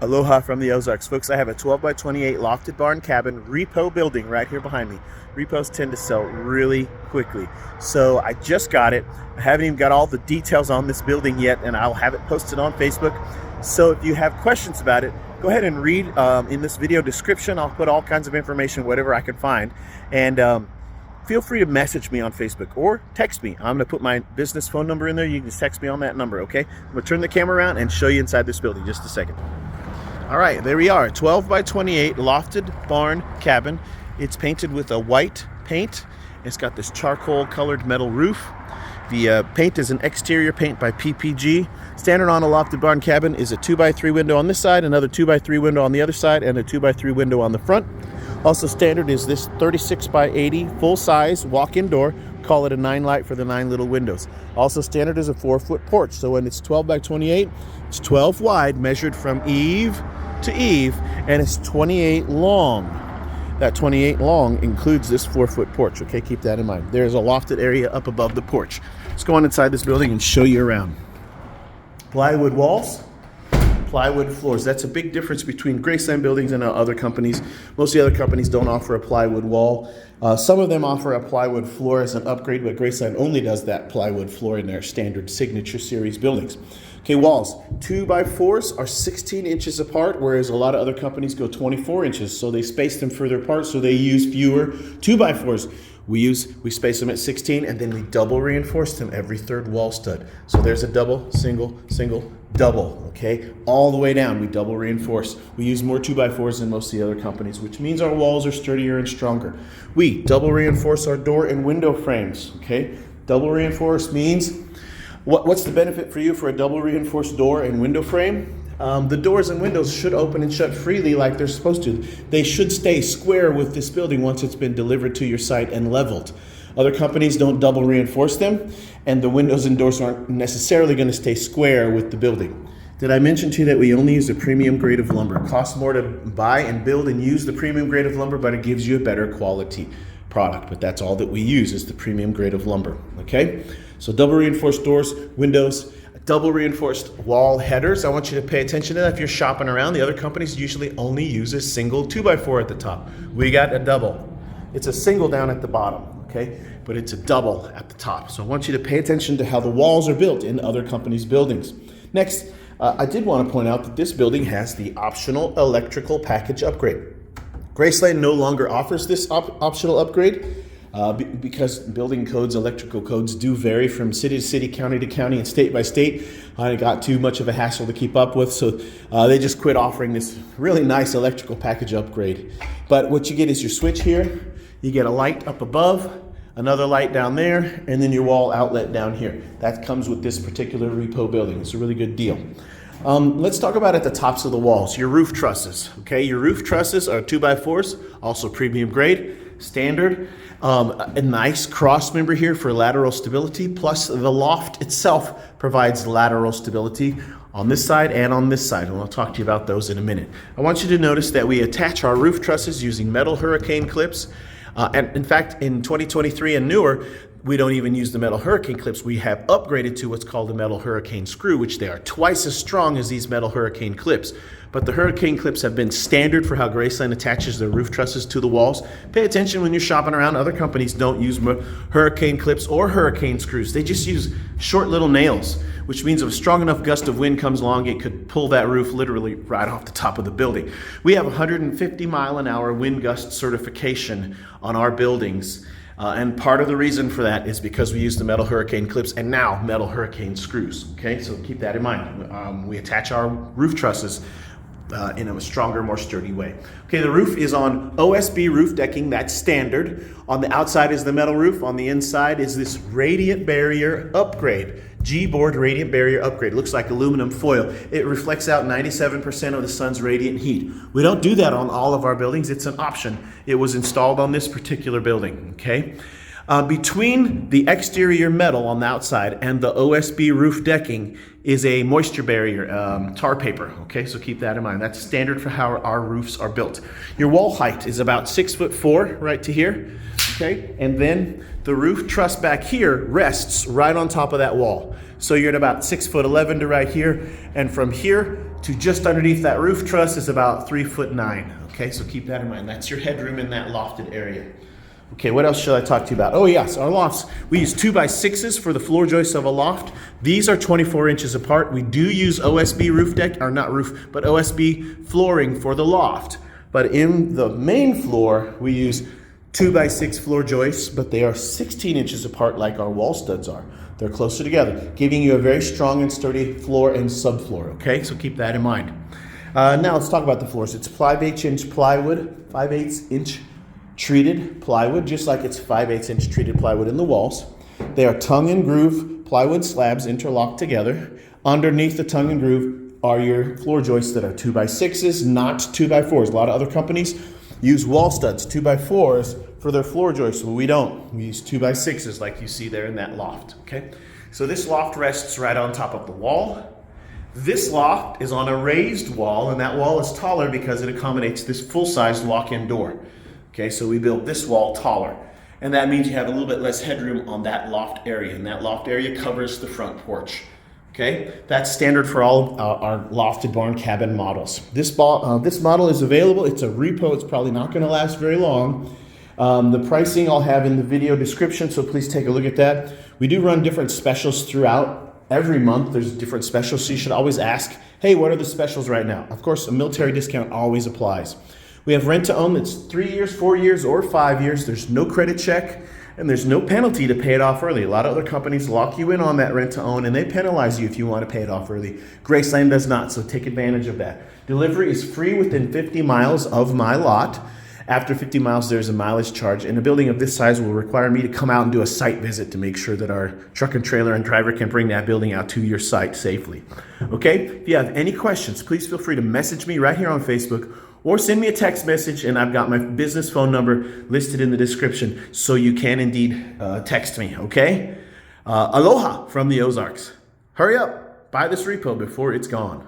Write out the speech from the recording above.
Aloha from the Ozarks. Folks, I have a 12 by 28 lofted barn cabin repo building right here behind me. Repos tend to sell really quickly. So I just got it. I haven't even got all the details on this building yet, and I'll have it posted on Facebook. So if you have questions about it, go ahead and read in this video description. I'll put all kinds of information, whatever I can find. And feel free to message me on Facebook or text me. I'm going to put my business phone number in there. You can just text me on that number, okay? I'm going to turn the camera around and show you inside this building just a second. All right, there we are, 12 by 28 lofted barn cabin. It's painted with a white paint. It's got this charcoal colored metal roof. The paint is an exterior paint by PPG. Standard on a lofted barn cabin is a 2x3 window on this side, another 2x3 window on the other side, and a 2x3 window on the front. Also standard is this 36 by 80 full-size walk-in door. Call it a 9 light for the 9 little windows. Also standard is a 4-foot porch. So when it's 12 by 28, it's 12 wide, measured from eave to eave, and it's 28 long. That 28 long includes this 4-foot porch, okay? Keep that in mind. There's a lofted area up above the porch. Let's go on inside this building and show you around. Plywood walls, plywood floors. That's a big difference between Graceland buildings and other companies. Most of the other companies don't offer a plywood wall. Some of them offer a plywood floor as an upgrade, but Graceland only does that plywood floor in their standard signature series buildings. Okay, walls, 2x4s are 16 inches apart, whereas a lot of other companies go 24 inches. So they space them further apart, so they use fewer 2x4s. We space them at 16, and then we double reinforce them every third wall stud. So there's a double, single, single, double, okay? All the way down, we double reinforce. We use more 2x4s than most of the other companies, which means our walls are sturdier and stronger. We double reinforce our door and window frames, okay? Double reinforce means, what's the benefit for you for a double reinforced door and window frame? The doors and windows should open and shut freely like they're supposed to. They should stay square with this building once it's been delivered to your site and leveled. Other companies don't double reinforce them, and the windows and doors aren't necessarily going to stay square with the building. Did I mention to you that we only use a premium grade of lumber? It costs more to buy and build and use the premium grade of lumber, but it gives you a better quality product. But that's all that we use is the premium grade of lumber, okay? So double reinforced doors, windows, double reinforced wall headers. I want you to pay attention to that if you're shopping around. The other companies usually only use a single 2x4 at the top. We got a double. It's a single down at the bottom, okay? But it's a double at the top. So I want you to pay attention to how the walls are built in other companies' buildings. Next, I did want to point out that this building has the optional electrical package upgrade. Graceland no longer offers this optional upgrade. Because building codes, electrical codes do vary from city to city, county to county, and state by state. It got too much of a hassle to keep up with, so they just quit offering this really nice electrical package upgrade. But what you get is your switch here, you get a light up above, another light down there, and then your wall outlet down here. That comes with this particular repo building. It's a really good deal. Let's talk about at the tops of the walls, your roof trusses. Okay, your roof trusses are 2x4s, also premium grade, standard. A nice cross member here for lateral stability, plus the loft itself provides lateral stability on this side and on this side, and I'll talk to you about those in a minute. I want you to notice that we attach our roof trusses using metal hurricane clips. And in fact, in 2023 and newer, we don't even use the metal hurricane clips. We have upgraded to what's called a metal hurricane screw, which they are twice as strong as these metal hurricane clips. But the hurricane clips have been standard for how Graceland attaches their roof trusses to the walls. Pay attention when you're shopping around. Other companies don't use hurricane clips or hurricane screws. They just use short little nails, which means if a strong enough gust of wind comes along, it could pull that roof literally right off the top of the building. We have 150 mile an hour wind gust certification on our buildings. And part of the reason for that is because we use the metal hurricane clips and now metal hurricane screws. Okay, so keep that in mind. We attach our roof trusses in a stronger, more sturdy way. Okay, the roof is on OSB roof decking. That's standard. On the outside is the metal roof. On the inside is this radiant barrier upgrade. G-board radiant barrier upgrade. It looks like aluminum foil. It reflects out 97% of the sun's radiant heat. We don't do that on all of our buildings. It's an option. It was installed on this particular building, okay? Between the exterior metal on the outside and the OSB roof decking is a moisture barrier, tar paper, okay? So keep that in mind. That's standard for how our roofs are built. Your wall height is about 6'4" right to here, okay? And then the roof truss back here rests right on top of that wall. So you're at about 6'11" to right here, and from here to just underneath that roof truss is about 3'9". Okay, so keep that in mind. That's your headroom in that lofted area. Okay, what else should I talk to you about? Oh yes, our lofts. We use 2x6s for the floor joists of a loft. These are 24 inches apart. We do use OSB roof deck, or not roof, but OSB flooring for the loft. But in the main floor, we use 2x6 floor joists, but they are 16 inches apart like our wall studs are. They're closer together, giving you a very strong and sturdy floor and subfloor, okay? So keep that in mind. Now let's talk about the floors. It's 5/8 inch plywood, 5/8 inch treated plywood, just like it's 5/8 inch treated plywood in the walls. They are tongue and groove plywood slabs interlocked together. Underneath the tongue and groove are your floor joists that are 2x6s, not 2x4s. A lot of other companies use wall studs, 2x4s, for their floor joists. Well, we don't. We use 2x6s like you see there in that loft, okay? So this loft rests right on top of the wall. This loft is on a raised wall, and that wall is taller because it accommodates this full-size walk-in door. Okay, so we built this wall taller, and that means you have a little bit less headroom on that loft area, and that loft area covers the front porch. Okay, that's standard for all our lofted barn cabin models. This model is available. It's a repo. It's probably not going to last very long. The pricing I'll have in the video description, so please take a look at that. We do run different specials throughout. Every month there's different specials, so you should always ask, hey, what are the specials right now? Of course, a military discount always applies. We have rent to own that's 3 years, 4 years, or 5 years. There's no credit check, and there's no penalty to pay it off early. A lot of other companies lock you in on that rent to own, and they penalize you if you want to pay it off early. Graceland does not, so take advantage of that. Delivery is free within 50 miles of my lot. After 50 miles, there's a mileage charge, and a building of this size will require me to come out and do a site visit to make sure that our truck and trailer and driver can bring that building out to your site safely. Okay? If you have any questions, please feel free to message me right here on Facebook, or send me a text message, and I've got my business phone number listed in the description, so you can indeed text me, okay? Aloha from the Ozarks. Hurry up, buy this repo before it's gone.